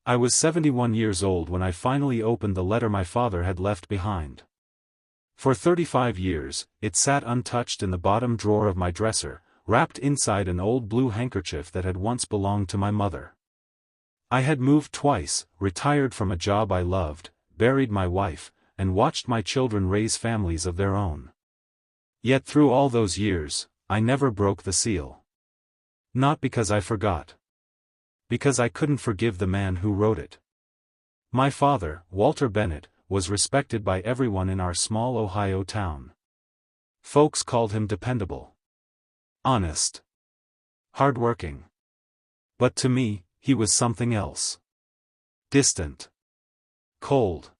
I was 71 years old when I finally opened the letter my father had left behind. For 35 years, it sat untouched in the bottom drawer of my dresser, wrapped inside an old blue handkerchief that had once belonged to my mother. I had moved twice, retired from a job I loved, buried my wife, and watched my children raise families of their own. Yet through all those years, I never broke the seal. Not because I forgot. Because I couldn't forgive the man who wrote it. My father, Walter Bennett, was respected by everyone in our small Ohio town. Folks called him dependable, honest, hardworking. But to me, he was something else. Distant. Cold.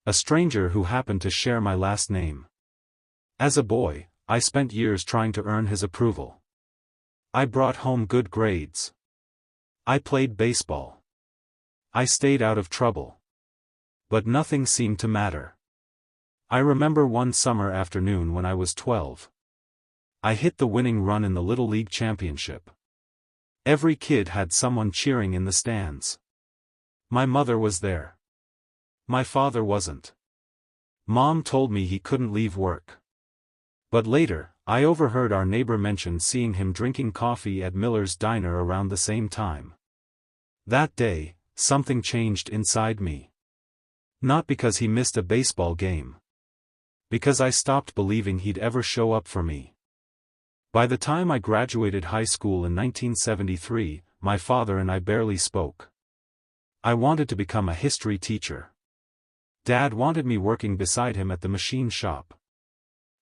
A stranger who happened to share my last name. As a boy, I spent years trying to earn his approval. I brought home good grades. I played baseball. I stayed out of trouble. But nothing seemed to matter. I remember one summer afternoon when I was 12. I hit the winning run in the Little League Championship. Every kid had someone cheering in the stands. My mother was there. My father wasn't. Mom told me he couldn't leave work. But later, I overheard our neighbor mention seeing him drinking coffee at Miller's Diner around the same time. That day, something changed inside me. Not because he missed a baseball game. Because I stopped believing he'd ever show up for me. By the time I graduated high school in 1973, my father and I barely spoke. I wanted to become a history teacher. Dad wanted me working beside him at the machine shop.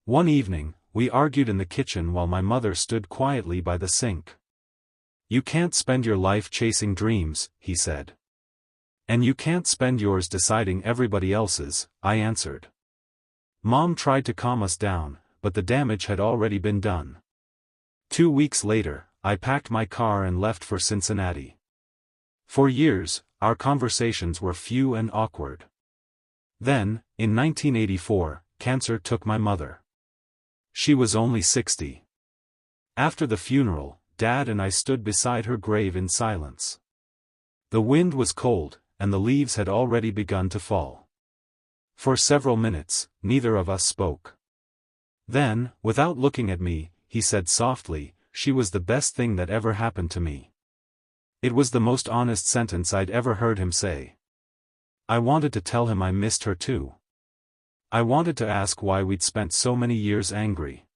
One evening, we argued in the kitchen while my mother stood quietly by the sink. "You can't spend your life chasing dreams," he said. "And you can't spend yours deciding everybody else's," I answered. Mom tried to calm us down, but the damage had already been done. 2 weeks later, I packed my car and left for Cincinnati. For years, our conversations were few and awkward. Then, in 1984, cancer took my mother. She was only 60. After the funeral, Dad and I stood beside her grave in silence. The wind was cold, and the leaves had already begun to fall. For several minutes, neither of us spoke. Then, without looking at me, he said softly, "She was the best thing that ever happened to me." It was the most honest sentence I'd ever heard him say. I wanted to tell him I missed her too. I wanted to ask why we'd spent so many years angry.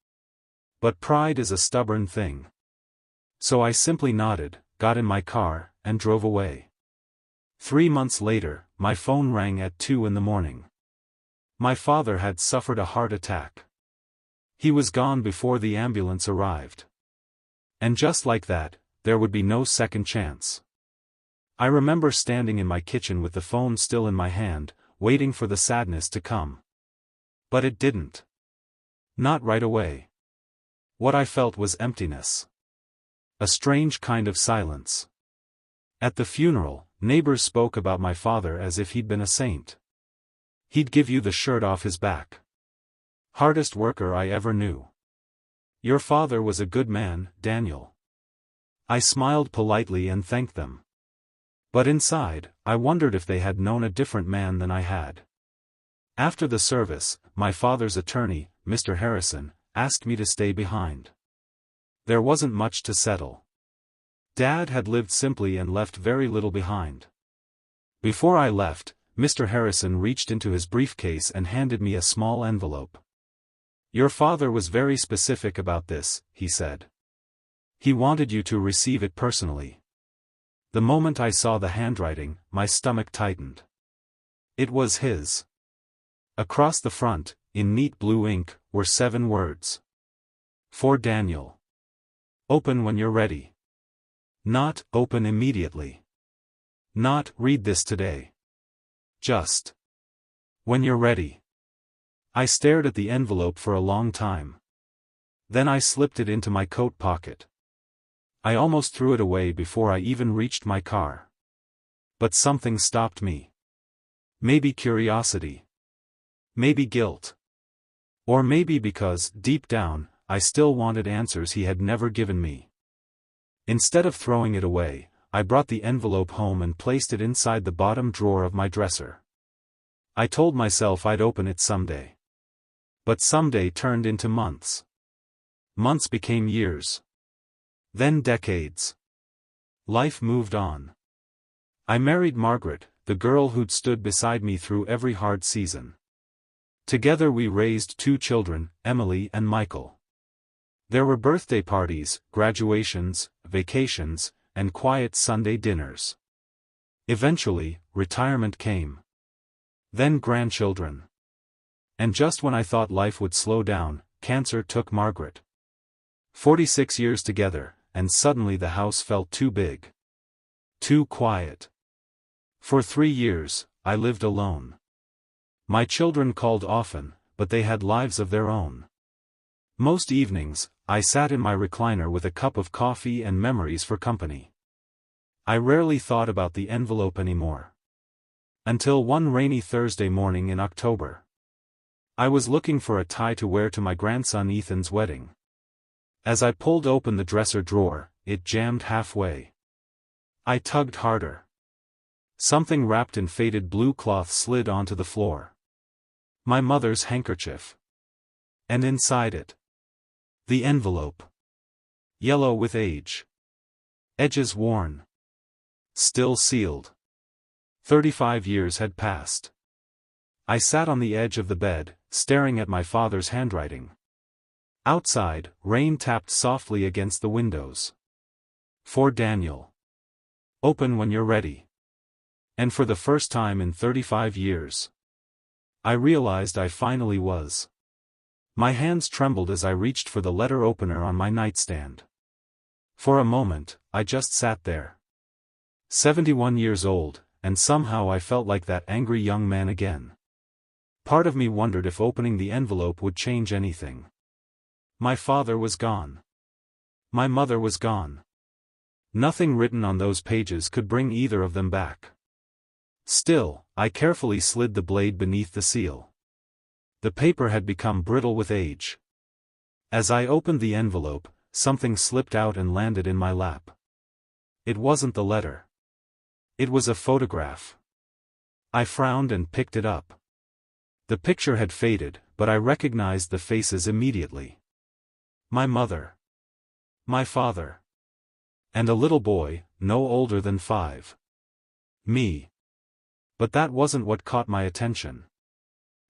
But pride is a stubborn thing. So I simply nodded, got in my car, and drove away. 3 months later, my phone rang at 2 in the morning. My father had suffered a heart attack. He was gone before the ambulance arrived. And just like that, there would be no second chance. I remember standing in my kitchen with the phone still in my hand, waiting for the sadness to come. But it didn't. Not right away. What I felt was emptiness. A strange kind of silence. At the funeral, neighbors spoke about my father as if he'd been a saint. He'd give you the shirt off his back. Hardest worker I ever knew. Your father was a good man, Daniel. I smiled politely and thanked them. But inside, I wondered if they had known a different man than I had. After the service, my father's attorney, Mr. Harrison, asked me to stay behind. There wasn't much to settle. Dad had lived simply and left very little behind. Before I left, Mr. Harrison reached into his briefcase and handed me a small envelope. "Your father was very specific about this," he said. "He wanted you to receive it personally." The moment I saw the handwriting, my stomach tightened. It was his. Across the front, in neat blue ink, were 7 words. For Daniel. Open when you're ready. Not, open immediately. Not, read this today. Just. When you're ready. I stared at the envelope for a long time. Then I slipped it into my coat pocket. I almost threw it away before I even reached my car. But something stopped me. Maybe curiosity. Maybe guilt. Or maybe because, deep down, I still wanted answers he had never given me. Instead of throwing it away, I brought the envelope home and placed it inside the bottom drawer of my dresser. I told myself I'd open it someday. But someday turned into months. Months became years. Then decades. Life moved on. I married Margaret, the girl who'd stood beside me through every hard season. Together we raised 2 children, Emily and Michael. There were birthday parties, graduations, vacations, and quiet Sunday dinners. Eventually, retirement came. Then grandchildren. And just when I thought life would slow down, cancer took Margaret. 46 years together, and suddenly the house felt too big. Too quiet. For 3 years, I lived alone. My children called often, but they had lives of their own. Most evenings, I sat in my recliner with a cup of coffee and memories for company. I rarely thought about the envelope anymore. Until one rainy Thursday morning in October. I was looking for a tie to wear to my grandson Ethan's wedding. As I pulled open the dresser drawer, it jammed halfway. I tugged harder. Something wrapped in faded blue cloth slid onto the floor. My mother's handkerchief. And inside it, the envelope. Yellow with age. Edges worn. Still sealed. 35 years had passed. I sat on the edge of the bed, staring at my father's handwriting. Outside, rain tapped softly against the windows. For Daniel. Open when you're ready. And for the first time in 35 years. I realized I finally was. My hands trembled as I reached for the letter opener on my nightstand. For a moment, I just sat there. 71 years old, and somehow I felt like that angry young man again. Part of me wondered if opening the envelope would change anything. My father was gone. My mother was gone. Nothing written on those pages could bring either of them back. Still, I carefully slid the blade beneath the seal. The paper had become brittle with age. As I opened the envelope, something slipped out and landed in my lap. It wasn't the letter. It was a photograph. I frowned and picked it up. The picture had faded, but I recognized the faces immediately. My mother. My father. And a little boy, no older than 5. Me. But that wasn't what caught my attention.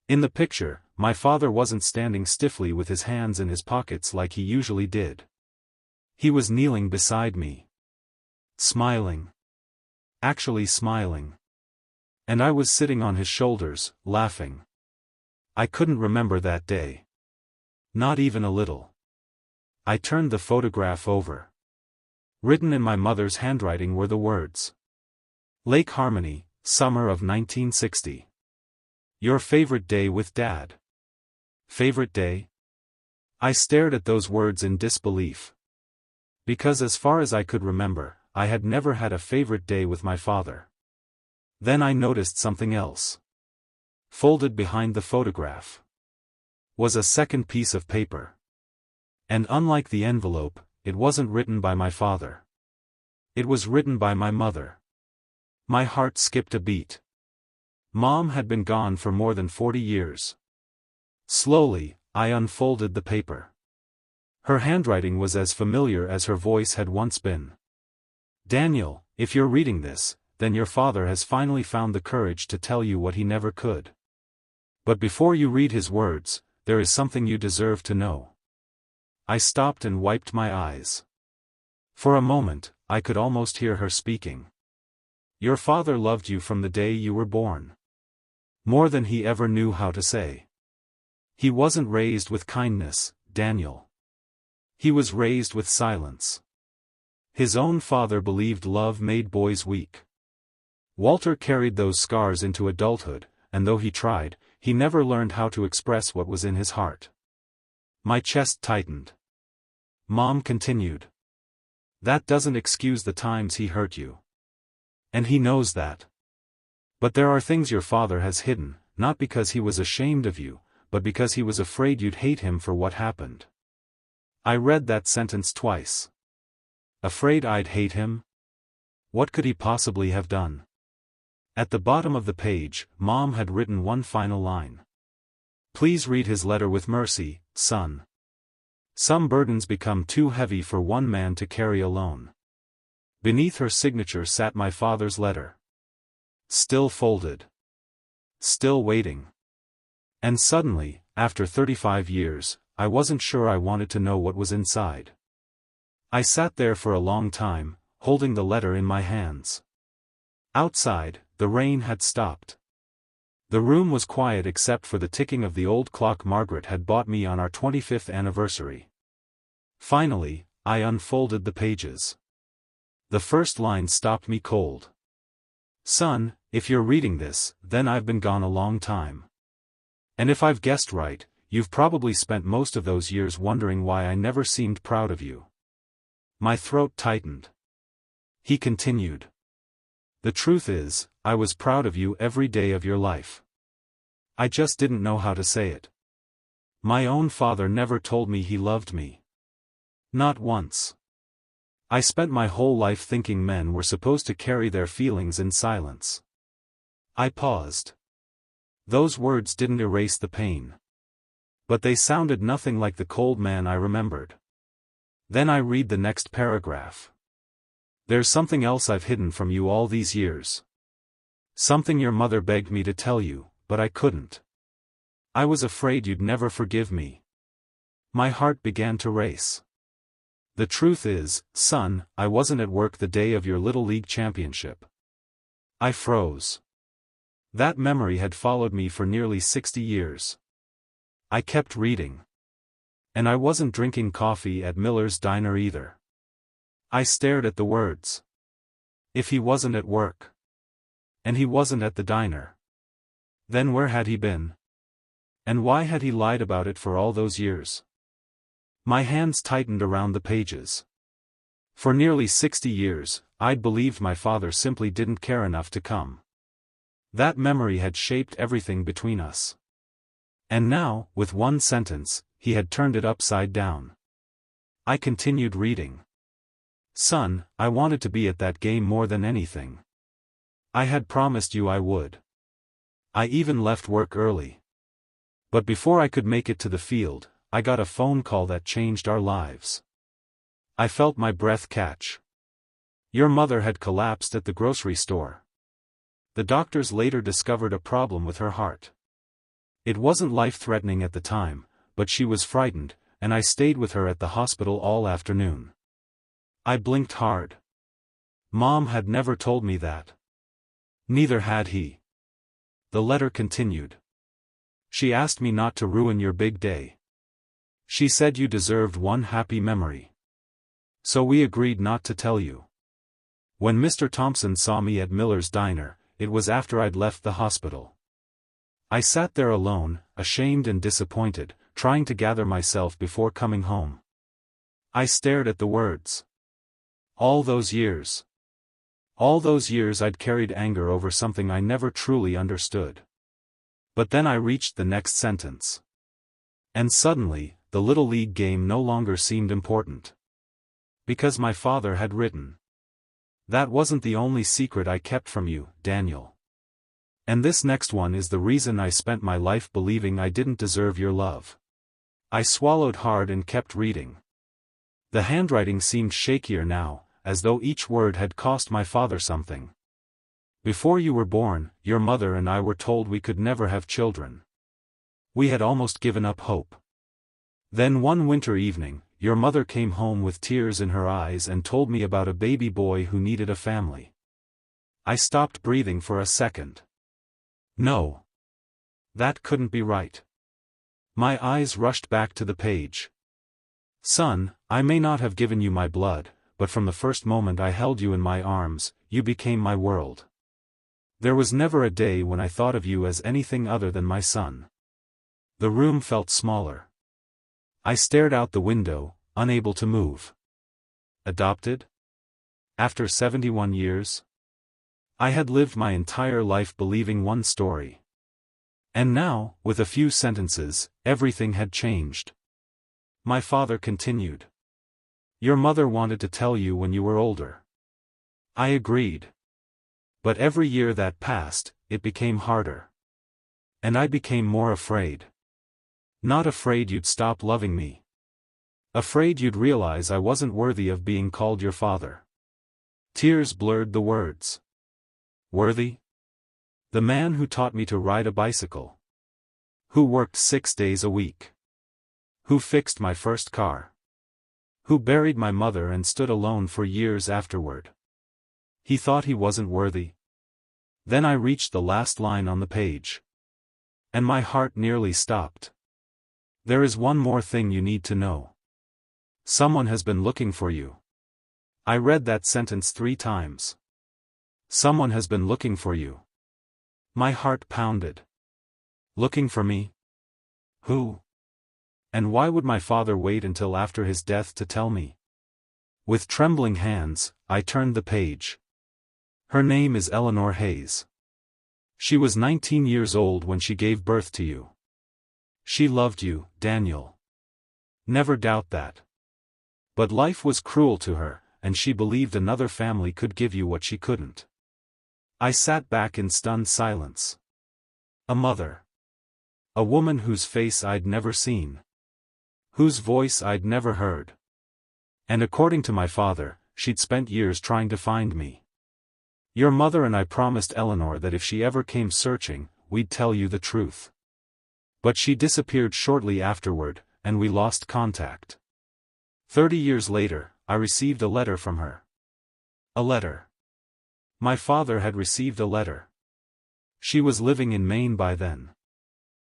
In the picture, my father wasn't standing stiffly with his hands in his pockets like he usually did. He was kneeling beside me. Smiling. Actually smiling. And I was sitting on his shoulders, laughing. I couldn't remember that day. Not even a little. I turned the photograph over. Written in my mother's handwriting were the words. Lake Harmony, summer of 1960. Your favorite day with Dad. Favorite day? I stared at those words in disbelief. Because as far as I could remember, I had never had a favorite day with my father. Then I noticed something else. Folded behind the photograph was a second piece of paper. And unlike the envelope, it wasn't written by my father. It was written by my mother. My heart skipped a beat. Mom had been gone for more than 40 years. Slowly, I unfolded the paper. Her handwriting was as familiar as her voice had once been. Daniel, if you're reading this, then your father has finally found the courage to tell you what he never could. But before you read his words, there is something you deserve to know. I stopped and wiped my eyes. For a moment, I could almost hear her speaking. Your father loved you from the day you were born. More than he ever knew how to say. He wasn't raised with kindness, Daniel. He was raised with silence. His own father believed love made boys weak. Walter carried those scars into adulthood, and though he tried, he never learned how to express what was in his heart. My chest tightened. Mom continued. That doesn't excuse the times he hurt you. And he knows that. But there are things your father has hidden, not because he was ashamed of you, but because he was afraid you'd hate him for what happened. I read that sentence twice. Afraid I'd hate him? What could he possibly have done? At the bottom of the page, Mom had written one final line. Please read his letter with mercy, son. Some burdens become too heavy for one man to carry alone. Beneath her signature sat my father's letter. Still folded. Still waiting. And suddenly, after 35 years, I wasn't sure I wanted to know what was inside. I sat there for a long time, holding the letter in my hands. Outside, the rain had stopped. The room was quiet except for the ticking of the old clock Margaret had bought me on our 25th anniversary. Finally, I unfolded the pages. The first line stopped me cold. Son, if you're reading this, then I've been gone a long time. And if I've guessed right, you've probably spent most of those years wondering why I never seemed proud of you. My throat tightened. He continued. The truth is, I was proud of you every day of your life. I just didn't know how to say it. My own father never told me he loved me. Not once. I spent my whole life thinking men were supposed to carry their feelings in silence. I paused. Those words didn't erase the pain. But they sounded nothing like the cold man I remembered. Then I read the next paragraph. There's something else I've hidden from you all these years. Something your mother begged me to tell you, but I couldn't. I was afraid you'd never forgive me. My heart began to race. The truth is, son, I wasn't at work the day of your Little League championship. I froze. That memory had followed me for nearly 60 years. I kept reading. And I wasn't drinking coffee at Miller's diner either. I stared at the words. If he wasn't at work. And he wasn't at the diner. Then where had he been? And why had he lied about it for all those years? My hands tightened around the pages. For nearly 60 years, I'd believed my father simply didn't care enough to come. That memory had shaped everything between us. And now, with one sentence, he had turned it upside down. I continued reading. Son, I wanted to be at that game more than anything. I had promised you I would. I even left work early. But before I could make it to the field, I got a phone call that changed our lives. I felt my breath catch. Your mother had collapsed at the grocery store. The doctors later discovered a problem with her heart. It wasn't life-threatening at the time, but she was frightened, and I stayed with her at the hospital all afternoon. I blinked hard. Mom had never told me that. Neither had he. The letter continued. She asked me not to ruin your big day. She said you deserved one happy memory. So we agreed not to tell you. When Mr. Thompson saw me at Miller's diner, it was after I'd left the hospital. I sat there alone, ashamed and disappointed, trying to gather myself before coming home. I stared at the words. All those years. All those years I'd carried anger over something I never truly understood. But then I reached the next sentence. And suddenly, the Little League game no longer seemed important. Because my father had written. That wasn't the only secret I kept from you, Daniel. And this next one is the reason I spent my life believing I didn't deserve your love. I swallowed hard and kept reading. The handwriting seemed shakier now, as though each word had cost my father something. Before you were born, your mother and I were told we could never have children. We had almost given up hope. Then one winter evening, your mother came home with tears in her eyes and told me about a baby boy who needed a family. I stopped breathing for a second. No. That couldn't be right. My eyes rushed back to the page. Son, I may not have given you my blood, but from the first moment I held you in my arms, you became my world. There was never a day when I thought of you as anything other than my son. The room felt smaller. I stared out the window, unable to move. Adopted? After 71 years? I had lived my entire life believing one story. And now, with a few sentences, everything had changed. My father continued. Your mother wanted to tell you when you were older. I agreed. But every year that passed, it became harder. And I became more afraid. Not afraid you'd stop loving me. Afraid you'd realize I wasn't worthy of being called your father. Tears blurred the words. Worthy? The man who taught me to ride a bicycle. Who worked 6 days a week. Who fixed my first car. Who buried my mother and stood alone for years afterward. He thought he wasn't worthy. Then I reached the last line on the page. And my heart nearly stopped. There is one more thing you need to know. Someone has been looking for you. I read that sentence 3 times. Someone has been looking for you. My heart pounded. Looking for me? Who? And why would my father wait until after his death to tell me? With trembling hands, I turned the page. Her name is Eleanor Hayes. She was 19 years old when she gave birth to you. She loved you, Daniel. Never doubt that. But life was cruel to her, and she believed another family could give you what she couldn't. I sat back in stunned silence. A mother. A woman whose face I'd never seen. Whose voice I'd never heard. And according to my father, she'd spent years trying to find me. Your mother and I promised Eleanor that if she ever came searching, we'd tell you the truth. But she disappeared shortly afterward, and we lost contact. 30 years later, I received a letter from her. A letter. My father had received a letter. She was living in Maine by then.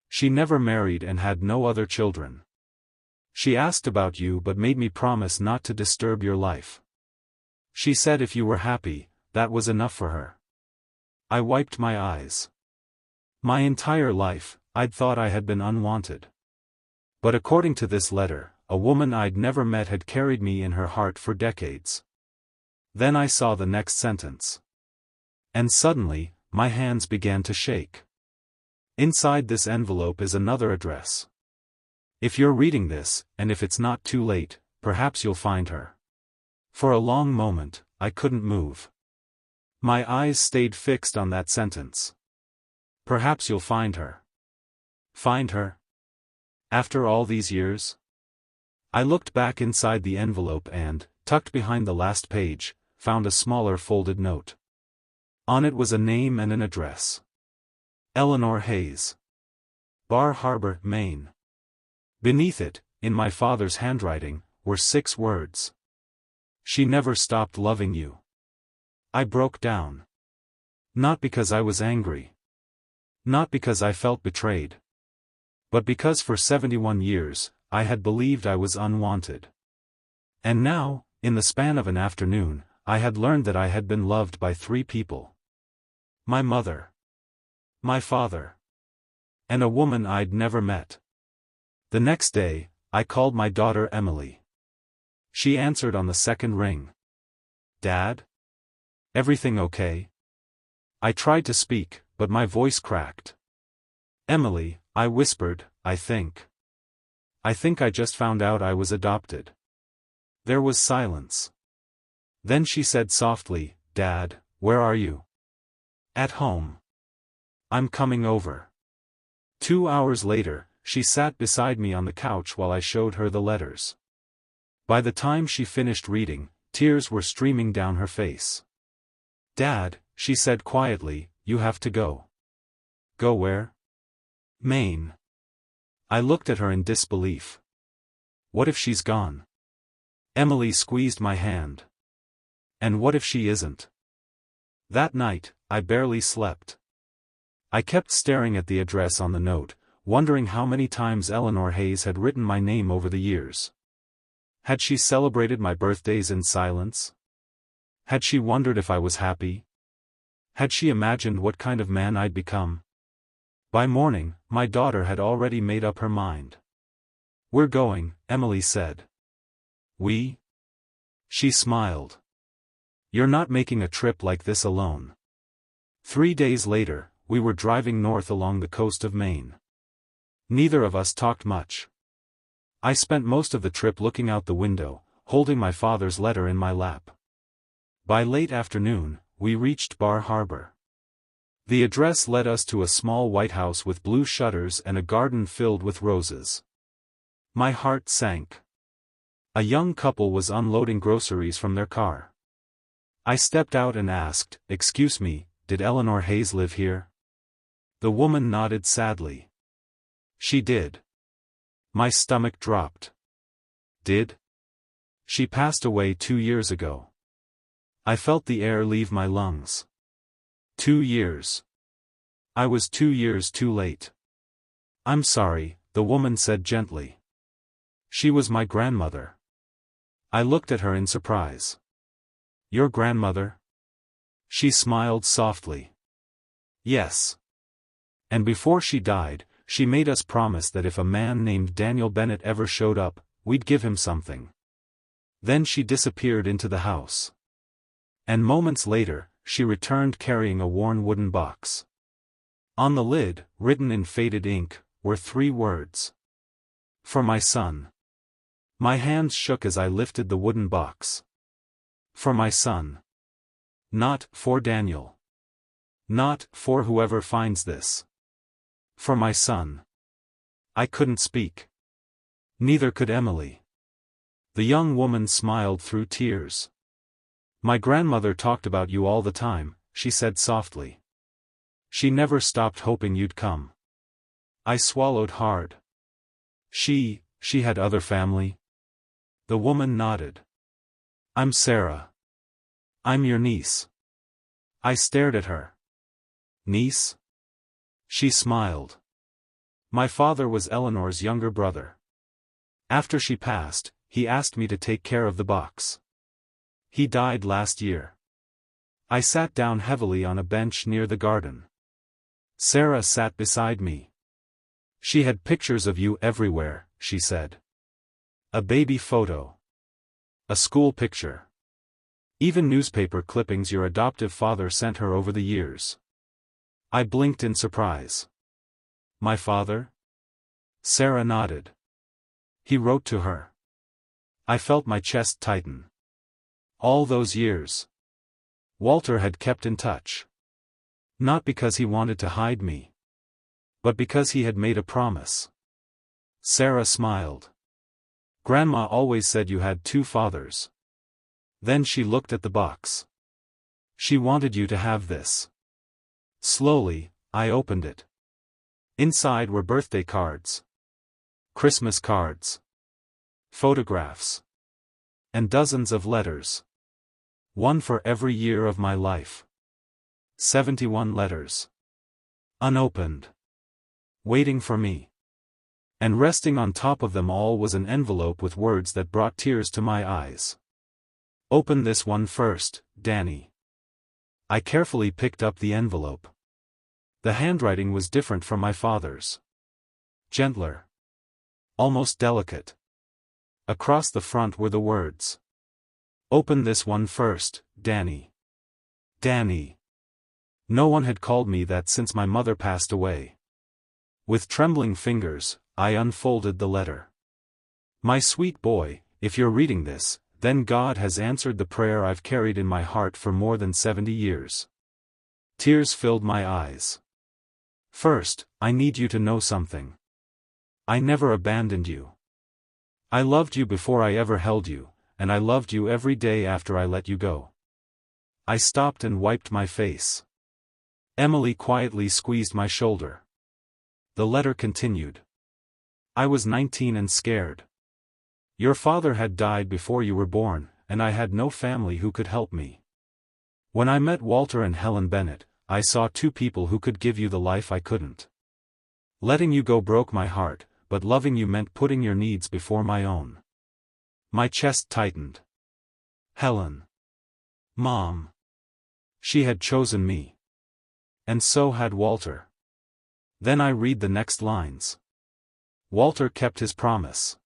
She never married and had no other children. She asked about you but made me promise not to disturb your life. She said if you were happy, that was enough for her. I wiped my eyes. My entire life, I'd thought I had been unwanted. But according to this letter, a woman I'd never met had carried me in her heart for decades. Then I saw the next sentence. And suddenly, my hands began to shake. Inside this envelope is another address. If you're reading this, and if it's not too late, perhaps you'll find her. For a long moment, I couldn't move. My eyes stayed fixed on that sentence. Perhaps you'll find her. Find her? After all these years? I looked back inside the envelope and, tucked behind the last page, found a smaller folded note. On it was a name and an address. Eleanor Hayes. Bar Harbor, Maine. Beneath it, in my father's handwriting, were 6 words. She never stopped loving you. I broke down. Not because I was angry. Not because I felt betrayed. But because for 71 years, I had believed I was unwanted. And now, in the span of an afternoon, I had learned that I had been loved by 3 people. My mother. My father. And a woman I'd never met. The next day, I called my daughter Emily. She answered on the second ring. Dad? Everything okay? I tried to speak, but my voice cracked. Emily, I whispered, I think I just found out I was adopted. There was silence. Then she said softly, Dad, where are you? At home. I'm coming over. 2 hours later, she sat beside me on the couch while I showed her the letters. By the time she finished reading, tears were streaming down her face. Dad, she said quietly, you have to go. Go where? Maine. I looked at her in disbelief. What if she's gone? Emily squeezed my hand. And what if she isn't? That night, I barely slept. I kept staring at the address on the note, wondering how many times Eleanor Hayes had written my name over the years. Had she celebrated my birthdays in silence? Had she wondered if I was happy? Had she imagined what kind of man I'd become? By morning, my daughter had already made up her mind. We're going, Emily said. We? She smiled. You're not making a trip like this alone. 3 days later, we were driving north along the coast of Maine. Neither of us talked much. I spent most of the trip looking out the window, holding my father's letter in my lap. By late afternoon, we reached Bar Harbor. The address led us to a small white house with blue shutters and a garden filled with roses. My heart sank. A young couple was unloading groceries from their car. I stepped out and asked, "Excuse me, did Eleanor Hayes live here?" The woman nodded sadly. "She did." My stomach dropped. "Did?" "She passed away 2 years ago." I felt the air leave my lungs. 2 years. I was 2 years too late. "I'm sorry," the woman said gently. "She was my grandmother." I looked at her in surprise. "Your grandmother?" She smiled softly. "Yes. And before she died, she made us promise that if a man named Daniel Bennett ever showed up, we'd give him something." Then she disappeared into the house. And moments later, she returned carrying a worn wooden box. On the lid, written in faded ink, were 3 words. "For my son." My hands shook as I lifted the wooden box. For my son. Not for Daniel. Not for whoever finds this. For my son. I couldn't speak. Neither could Emily. The young woman smiled through tears. "My grandmother talked about you all the time," she said softly. "She never stopped hoping you'd come." I swallowed hard. She had other family?" The woman nodded. "I'm Sarah. I'm your niece." I stared at her. "Niece?" She smiled. "My father was Eleanor's younger brother. After she passed, he asked me to take care of the box. He died last year." I sat down heavily on a bench near the garden. Sarah sat beside me. "She had pictures of you everywhere," she said. "A baby photo. A school picture. Even newspaper clippings your adoptive father sent her over the years." I blinked in surprise. "My father?" Sarah nodded. "He wrote to her." I felt my chest tighten. All those years. Walter had kept in touch. Not because he wanted to hide me, but because he had made a promise. Sarah smiled. "Grandma always said you had 2 fathers." Then she looked at the box. "She wanted you to have this." Slowly, I opened it. Inside were birthday cards, Christmas cards, photographs, and dozens of letters. One for every year of my life. 71 letters. Unopened. Waiting for me. And resting on top of them all was an envelope with words that brought tears to my eyes. "Open this one first, Danny." I carefully picked up the envelope. The handwriting was different from my father's. Gentler. Almost delicate. Across the front were the words. "Open this one first, Danny." Danny. No one had called me that since my mother passed away. With trembling fingers, I unfolded the letter. "My sweet boy, if you're reading this, then God has answered the prayer I've carried in my heart for more than 70 years. Tears filled my eyes. First, I need you to know something. I never abandoned you. I loved you before I ever held you, and I loved you every day after I let you go." I stopped and wiped my face. Emily quietly squeezed my shoulder. The letter continued. "I was 19 and scared. Your father had died before you were born, and I had no family who could help me. When I met Walter and Helen Bennett, I saw 2 people who could give you the life I couldn't. Letting you go broke my heart, but loving you meant putting your needs before my own." My chest tightened. Helen. Mom. She had chosen me. And so had Walter. Then I read the next lines. "Walter kept his promise.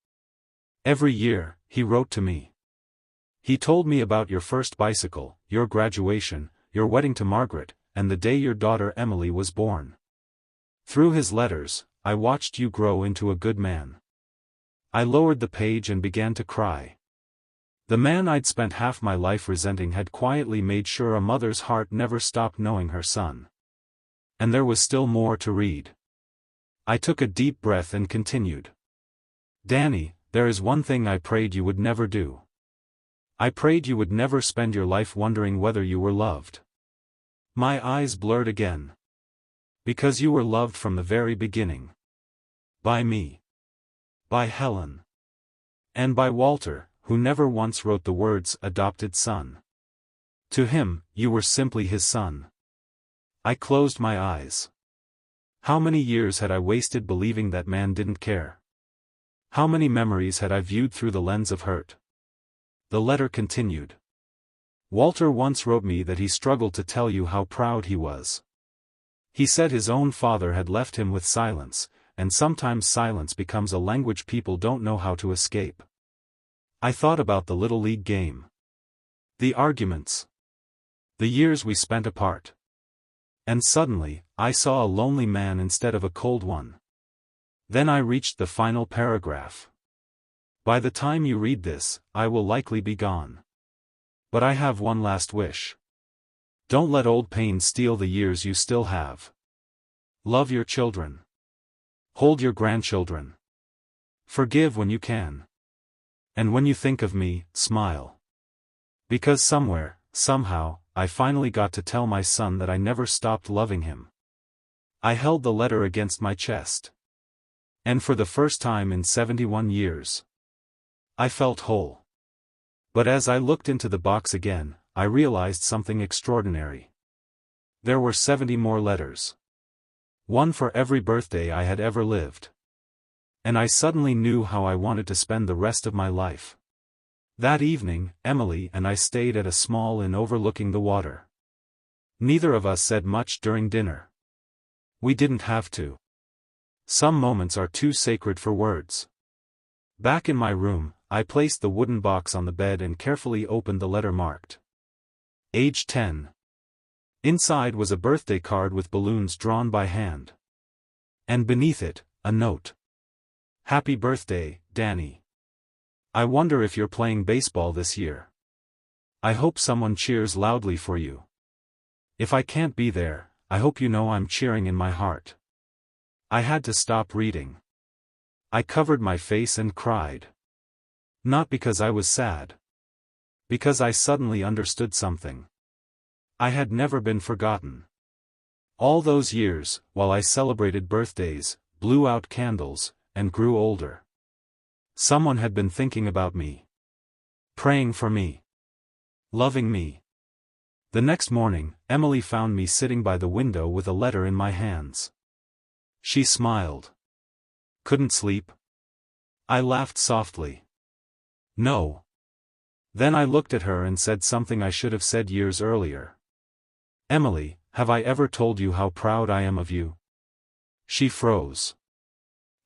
Every year, he wrote to me. He told me about your first bicycle, your graduation, your wedding to Margaret, and the day your daughter Emily was born. Through his letters, I watched you grow into a good man." I lowered the page and began to cry. The man I'd spent half my life resenting had quietly made sure a mother's heart never stopped knowing her son. And there was still more to read. I took a deep breath and continued. Danny, there is one thing I prayed you would never do. I prayed you would never spend your life wondering whether you were loved. My eyes blurred again. Because you were loved from the very beginning. By me. By Helen. And by Walter, who never once wrote the words adopted son. To him, you were simply his son. I closed my eyes. How many years had I wasted believing that man didn't care? How many memories had I viewed through the lens of hurt? The letter continued. Walter once wrote me that he struggled to tell you how proud he was. He said his own father had left him with silence, and sometimes silence becomes a language people don't know how to escape. I thought about the Little League game. The arguments. The years we spent apart. And suddenly, I saw a lonely man instead of a cold one. Then I reached the final paragraph. By the time you read this, I will likely be gone. But I have one last wish. Don't let old pain steal the years you still have. Love your children. Hold your grandchildren. Forgive when you can. And when you think of me, smile. Because somewhere, somehow, I finally got to tell my son that I never stopped loving him. I held the letter against my chest. And for the first time in 71 years, I felt whole. But as I looked into the box again, I realized something extraordinary. There were 70 more letters. One for every birthday I had ever lived. And I suddenly knew how I wanted to spend the rest of my life. That evening, Emily and I stayed at a small inn overlooking the water. Neither of us said much during dinner. We didn't have to. Some moments are too sacred for words. Back in my room, I placed the wooden box on the bed and carefully opened the letter marked Age 10. Inside was a birthday card with balloons drawn by hand. And beneath it, a note. Happy birthday, Danny. I wonder if you're playing baseball this year. I hope someone cheers loudly for you. If I can't be there, I hope you know I'm cheering in my heart. I had to stop reading. I covered my face and cried. Not because I was sad. Because I suddenly understood something. I had never been forgotten. All those years, while I celebrated birthdays, blew out candles, and grew older. Someone had been thinking about me. Praying for me. Loving me. The next morning, Emily found me sitting by the window with a letter in my hands. She smiled. Couldn't sleep? I laughed softly. No. Then I looked at her and said something I should have said years earlier. Emily, have I ever told you how proud I am of you? She froze.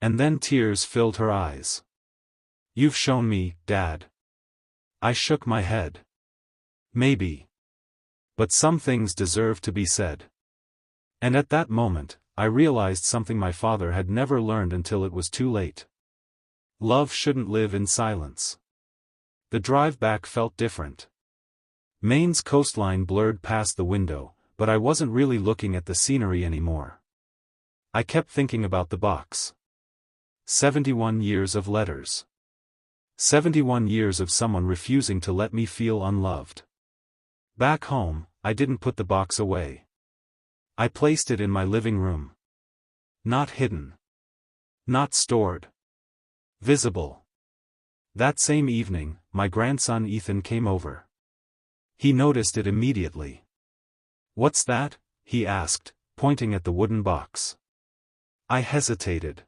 And then tears filled her eyes. You've shown me, Dad. I shook my head. Maybe. But some things deserve to be said. And at that moment, I realized something my father had never learned until it was too late. Love shouldn't live in silence. The drive back felt different. Maine's coastline blurred past the window, but I wasn't really looking at the scenery anymore. I kept thinking about the box. 71 years of letters. 71 years of someone refusing to let me feel unloved. Back home, I didn't put the box away. I placed it in my living room. Not hidden. Not stored. Visible. That same evening, my grandson Ethan came over. He noticed it immediately. What's that? He asked, pointing at the wooden box. I hesitated.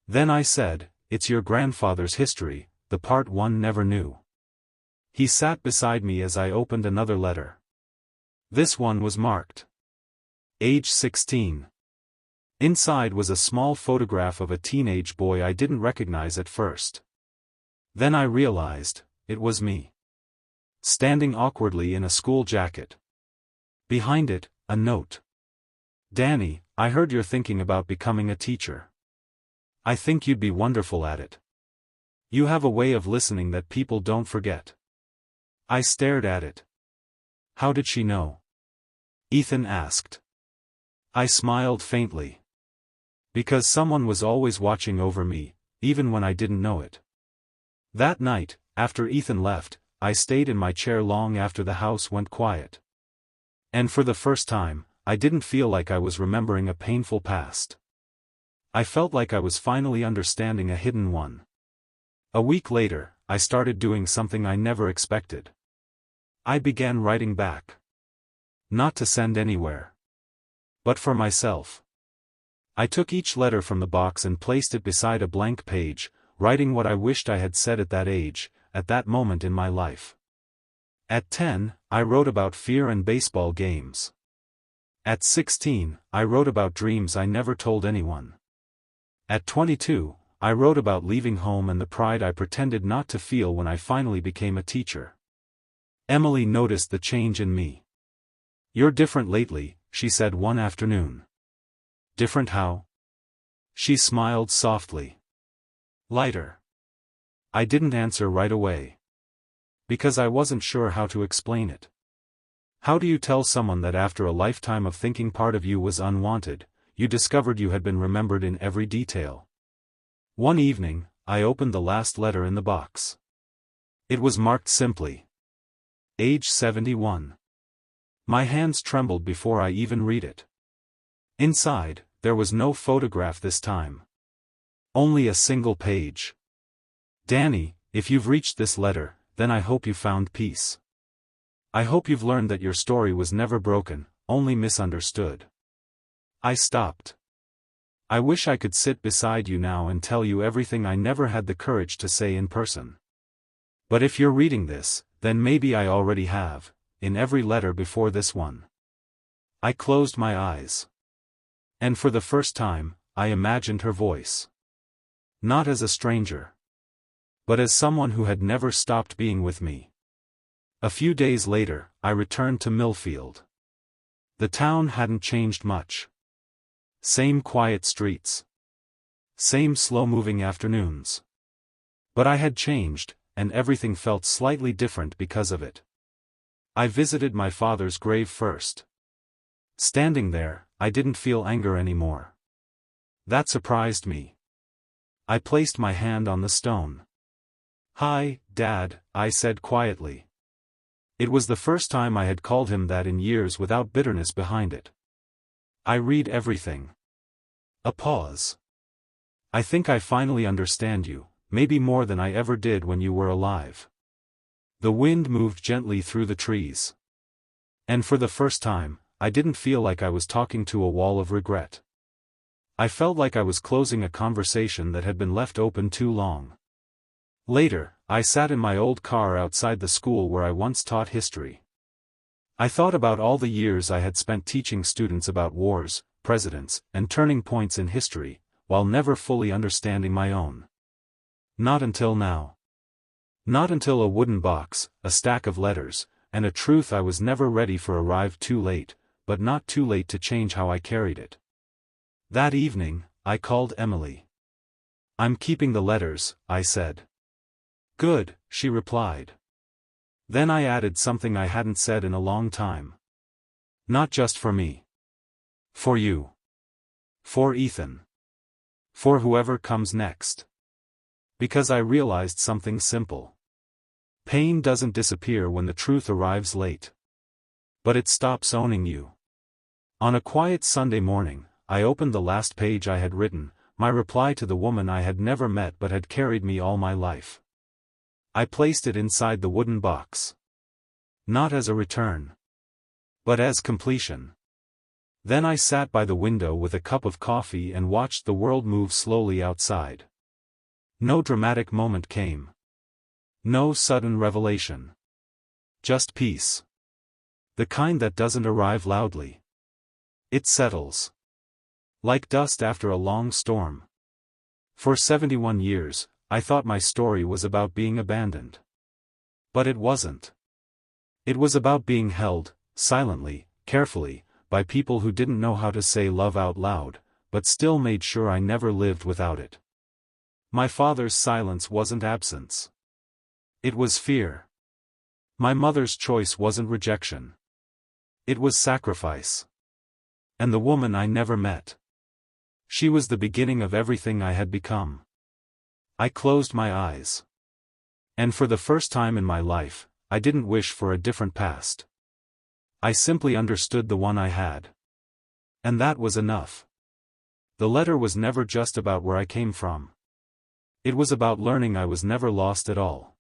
Then I said, it's your grandfather's history, the part one never knew. He sat beside me as I opened another letter. This one was marked Age 16. Inside was a small photograph of a teenage boy I didn't recognize at first. Then I realized, it was me. Standing awkwardly in a school jacket. Behind it, a note. Danny, I heard you're thinking about becoming a teacher. I think you'd be wonderful at it. You have a way of listening that people don't forget. I stared at it. How did she know? Ethan asked. I smiled faintly. Because someone was always watching over me, even when I didn't know it. That night, after Ethan left, I stayed in my chair long after the house went quiet. And for the first time, I didn't feel like I was remembering a painful past. I felt like I was finally understanding a hidden one. A week later, I started doing something I never expected. I began writing back. Not to send anywhere. But for myself. I took each letter from the box and placed it beside a blank page, writing what I wished I had said at that age, at that moment in my life. At 10, I wrote about fear and baseball games. At 16, I wrote about dreams I never told anyone. At 22, I wrote about leaving home and the pride I pretended not to feel when I finally became a teacher. Emily noticed the change in me. "You're different lately," she said one afternoon. "Different how?" She smiled softly. "Lighter." I didn't answer right away. Because I wasn't sure how to explain it. How do you tell someone that after a lifetime of thinking part of you was unwanted, you discovered you had been remembered in every detail? One evening, I opened the last letter in the box. It was marked simply. Age 71. My hands trembled before I even read it. Inside, there was no photograph this time. Only a single page. "Danny, if you've reached this letter, then I hope you found peace. I hope you've learned that your story was never broken, only misunderstood." I stopped. I wish I could sit beside you now and tell you everything I never had the courage to say in person. But if you're reading this, then maybe I already have, in every letter before this one. I closed my eyes. And for the first time, I imagined her voice. Not as a stranger. But as someone who had never stopped being with me. A few days later, I returned to Millfield. The town hadn't changed much. Same quiet streets. Same slow-moving afternoons. But I had changed, and everything felt slightly different because of it. I visited my father's grave first. Standing there, I didn't feel anger anymore. That surprised me. I placed my hand on the stone. "Hi, Dad," I said quietly. It was the first time I had called him that in years without bitterness behind it. "I read everything." A pause. "I think I finally understand you, maybe more than I ever did when you were alive." The wind moved gently through the trees. And for the first time, I didn't feel like I was talking to a wall of regret. I felt like I was closing a conversation that had been left open too long. Later, I sat in my old car outside the school where I once taught history. I thought about all the years I had spent teaching students about wars, presidents, and turning points in history, while never fully understanding my own. Not until now. Not until a wooden box, a stack of letters, and a truth I was never ready for arrived too late, but not too late to change how I carried it. That evening, I called Emily. "I'm keeping the letters," I said. "Good," she replied. Then I added something I hadn't said in a long time. "Not just for me. For you. For Ethan. For whoever comes next." Because I realized something simple. Pain doesn't disappear when the truth arrives late. But it stops owning you. On a quiet Sunday morning, I opened the last page I had written, my reply to the woman I had never met but had carried me all my life. I placed it inside the wooden box. Not as a return. But as completion. Then I sat by the window with a cup of coffee and watched the world move slowly outside. No dramatic moment came. No sudden revelation. Just peace. The kind that doesn't arrive loudly. It settles. Like dust after a long storm. For 71 years, I thought my story was about being abandoned. But it wasn't. It was about being held, silently, carefully, by people who didn't know how to say love out loud, but still made sure I never lived without it. My father's silence wasn't absence. It was fear. My mother's choice wasn't rejection. It was sacrifice. And the woman I never met. She was the beginning of everything I had become. I closed my eyes. And for the first time in my life, I didn't wish for a different past. I simply understood the one I had. And that was enough. The letter was never just about where I came from. It was about learning I was never lost at all.